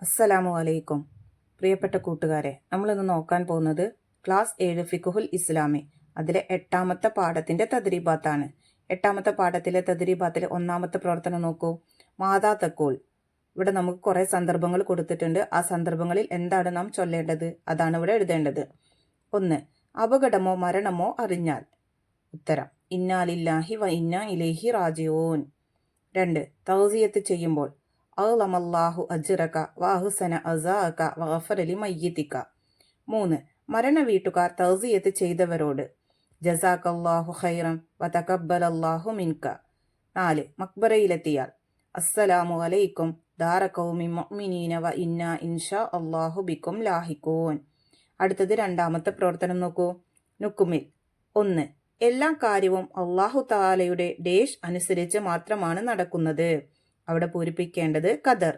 അസ്സലാമു അലൈക്കും. പ്രിയപ്പെട്ട കൂട്ടുകാരെ, നമ്മളിന്ന് നോക്കാൻ പോകുന്നത് ക്ലാസ് 7 ഫിഖുൽ ഇസ്ലാമി അതിലെ 8ാമത്തെ പാഠത്തിന്റെ തദ്രീബാത്താണ്. 8ാമത്തെ പാഠത്തിലെ തദ്രീബാത്തിലെ 1ാമത്തെ പ്രവർത്തനം നോക്കൂ. മാതാ തക്കൂൾ. ഇവിടെ നമുക്ക് കുറെ സന്ദർഭങ്ങൾ കൊടുത്തിട്ടുണ്ട്. ആ സന്ദർഭങ്ങളിൽ എന്താണ് നാം ചൊല്ലേണ്ടത് അതാണ് ഇവിടെ എഴുതേണ്ടത്. 1. അപകടമോ മരണമോ അറിഞ്ഞാൽ. ഉത്തരം ഇന്നാ ലില്ലാഹി വ ഇന്നാ ഇലൈഹി റാജിഊൻ. 2. തൗസിയത്ത് ചെയ്യുമ്പോൾ. അള്ളമല്ലാഹു അജ്റക വഅഹ്സന അസാഅക വഗഫറ ലിമയ്യിതിക. 3. മരണ വീട്ടുകാർ തൗസിയത്ത് ചെയ്തവരോട് ജസാക്കല്ലാഹു ഖൈറൻ വതഖബ്ബലല്ലാഹു മിൻക. 4. മക്ബറയിലെത്തിയാൽ അസ്സലാമു അലൈക്കും ദാറ ഖൗമി മുഅ്മിനീന വ ഇന്നാ ഇൻഷാ അല്ലാഹു ബിക്കും ലാഹിഖൂൻ. അടുത്തത് 2ാമത്തെ പ്രവർത്തനം നോക്കൂ. നുക്കുമിൽ. 1. എല്ലാ കാര്യവും അല്ലാഹു തആലയുടെ അനുസരിച്ച് മാത്രമാണ് നടക്കുന്നത്. അവിടെ പൂരിപ്പിക്കേണ്ടത് ഖദർ.